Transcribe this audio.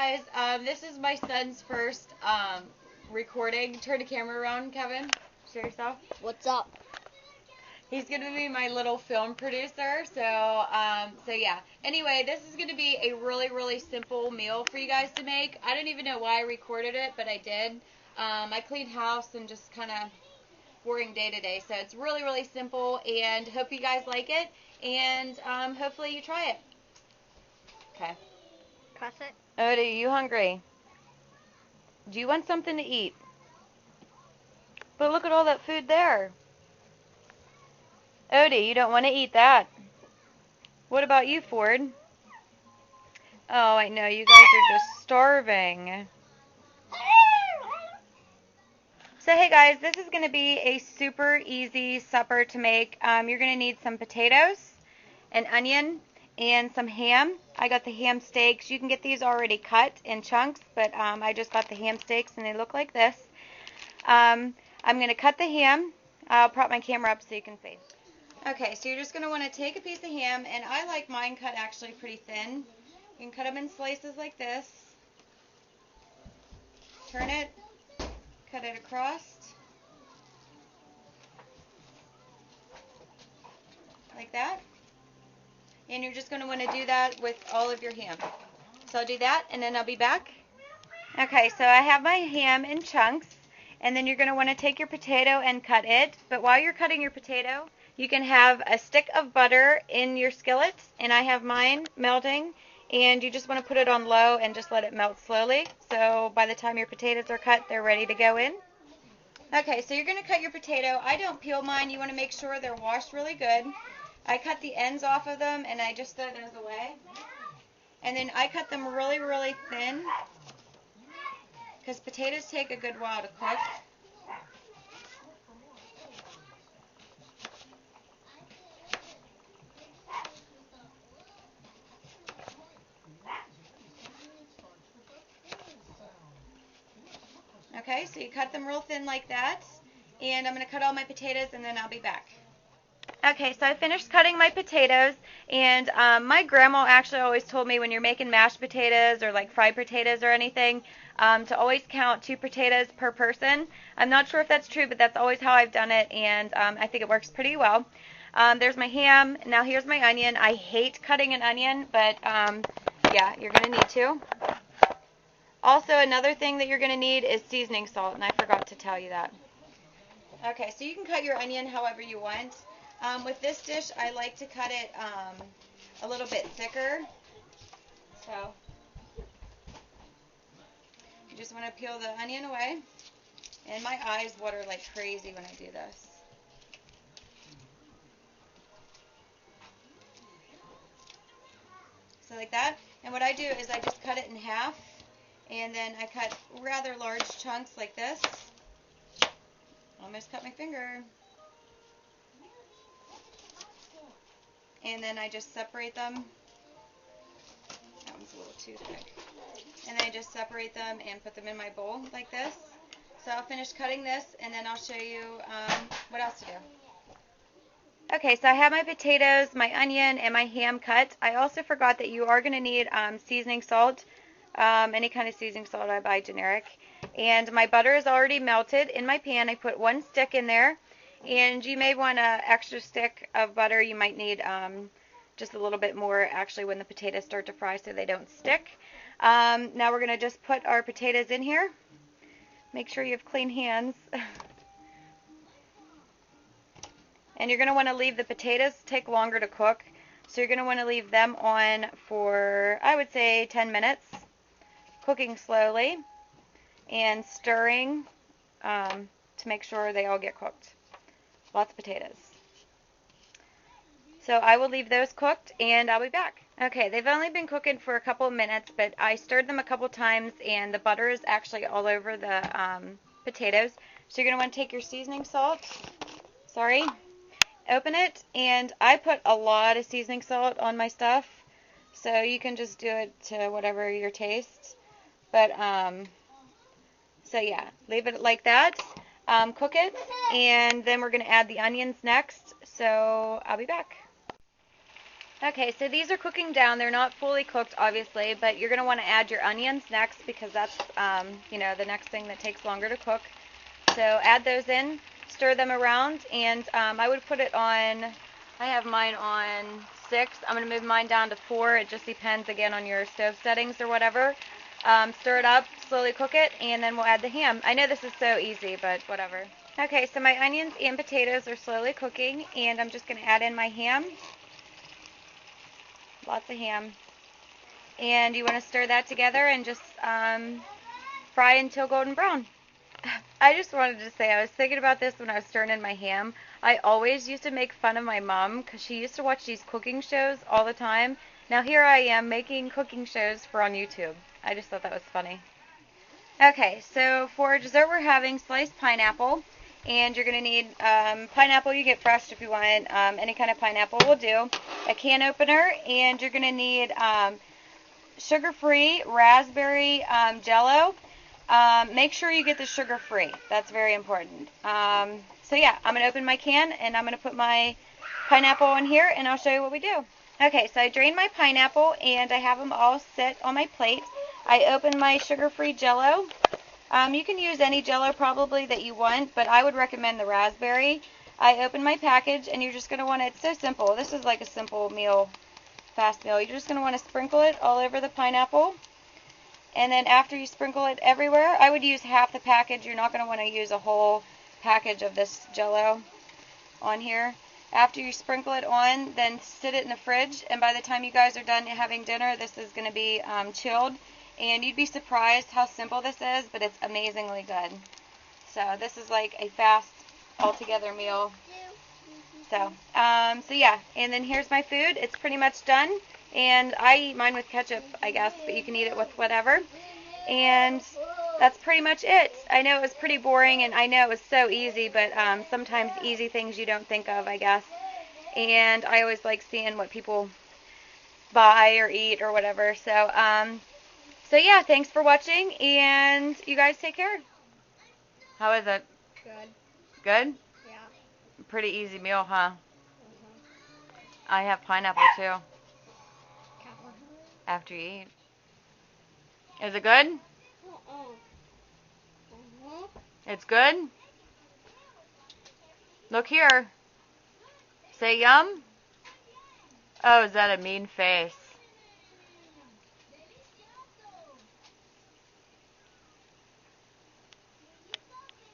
guys, this is my son's first recording. Turn the camera around, Kevin. Show yourself. What's up? He's going to be my little film producer. So yeah. Anyway, this is going to be a really, really simple meal for you guys to make. I don't even know why I recorded it, but I did. I cleaned house and just kind of boring day to day. So it's really, really simple, and hope you guys like it, and hopefully you try it. Okay. Press it. Odie, are you hungry? Do you want something to eat? But look at all that food there. Odie, you don't want to eat that. What about you, Ford? Oh, I know. You guys are just starving. So, hey guys, this is going to be a super easy supper to make. You're going to need some potatoes, an onion, and some ham. I got the ham steaks. You can get these already cut in chunks, but I just got the ham steaks and they look like this. I'm going to cut the ham. I'll prop my camera up so you can see. Okay, so you're just going to want to take a piece of ham, and I like mine cut actually pretty thin. You can cut them in slices like this. Turn it, cut it across, like that. And you're just going to want to do that with all of your ham. So I'll do that, and then I'll be back. Okay, so I have my ham in chunks, and then you're going to want to take your potato and cut it. But while you're cutting your potato, you can have a stick of butter in your skillet, and I have mine melting, and you just want to put it on low and just let it melt slowly. So by the time your potatoes are cut, they're ready to go in. Okay, so you're going to cut your potato. I don't peel mine. You want to make sure they're washed really good. I cut the ends off of them, and I just throw those away. And then I cut them really, really thin, because potatoes take a good while to cook. Okay, so you cut them real thin like that, and I'm going to cut all my potatoes, and then I'll be back. Okay, so I finished cutting my potatoes, and my grandma actually always told me when you're making mashed potatoes or like fried potatoes or anything, to always count 2 potatoes per person. I'm not sure if that's true, but that's always how I've done it, and I think it works pretty well. There's my ham. Now here's my onion. I hate cutting an onion, but yeah, you're going to need to. Also, another thing that you're going to need is seasoning salt, and I forgot to tell you that. Okay, so you can cut your onion however you want. With this dish, I like to cut it a little bit thicker. So you just want to peel the onion away. And my eyes water like crazy when I do this. So like that. And what I do is I just cut it in half. And then I cut rather large chunks like this. Almost cut my finger. And then I just separate them. That one's a little too thick. And then I just separate them and put them in my bowl like this. So I'll finish cutting this, and then I'll show you what else to do. Okay, so I have my potatoes, my onion, and my ham cut. I also forgot that you are going to need seasoning salt. Any kind of seasoning salt, I buy generic. And my butter is already melted in my pan. I put 1 stick in there. And you may want an extra stick of butter. You might need just a little bit more actually when the potatoes start to fry so they don't stick. Now we're going to just put our potatoes in here. Make sure you have clean hands. And you're going to want to leave the potatoes take longer to cook. So you're going to want to leave them on for, I would say, 10 minutes. Cooking slowly and stirring to make sure they all get cooked. Lots of potatoes. So I will leave those cooked, and I'll be back. Okay, they've only been cooking for a couple of minutes, but I stirred them a couple times, and the butter is actually all over the potatoes. So you're going to want to take your seasoning salt, open it, and I put a lot of seasoning salt on my stuff, so you can just do it to whatever your taste. But, so yeah, leave it like that. Cook it, and then we're going to add the onions next, so I'll be back. Okay, so these are cooking down. They're not fully cooked, obviously, but you're going to want to add your onions next because that's, the next thing that takes longer to cook. So add those in, stir them around, and I would put it on, I have mine on 6. I'm going to move mine down to 4. It just depends, again, on your stove settings or whatever. Stir it up, slowly cook it, and then we'll add the ham. I know this is so easy, but whatever. Okay, so my onions and potatoes are slowly cooking, and I'm just going to add in my ham. Lots of ham. And you want to stir that together and just fry until golden brown. I just wanted to say, I was thinking about this when I was stirring in my ham. I always used to make fun of my mom because she used to watch these cooking shows all the time. Now here I am making cooking shows for on YouTube. I just thought that was funny. Okay, so for dessert we're having sliced pineapple. And you're going to need pineapple. You get fresh if you want. Any kind of pineapple will do. A can opener. And you're going to need sugar-free raspberry Jell-O. Make sure you get the sugar-free. That's very important. So yeah, I'm going to open my can and I'm going to put my pineapple in here and I'll show you what we do. Okay, so I drained my pineapple and I have them all sit on my plate. I open my sugar-free Jell-O. You can use any Jell-O probably that you want, but I would recommend the raspberry. I open my package and you're just going to want to, it's so simple. This is like a simple meal, fast meal. You're just going to want to sprinkle it all over the pineapple. And then after you sprinkle it everywhere, I would use half the package. You're not going to want to use a whole package of this Jell-O on here. After you sprinkle it on, then sit it in the fridge. And by the time you guys are done having dinner, this is going to be chilled. And you'd be surprised how simple this is, but it's amazingly good. So this is like a fast, all-together meal. So yeah. And then here's my food. It's pretty much done. And I eat mine with ketchup, I guess, but you can eat it with whatever. And that's pretty much it. I know it was pretty boring, and I know it was so easy, but sometimes easy things you don't think of, I guess. And I always like seeing what people buy or eat or whatever. So yeah, thanks for watching, and you guys take care. How is it? Good. Good? Yeah. Pretty easy meal, huh? I have pineapple too. After you eat. Is it good? It's good? Look here. Say yum. Oh, is that a mean face?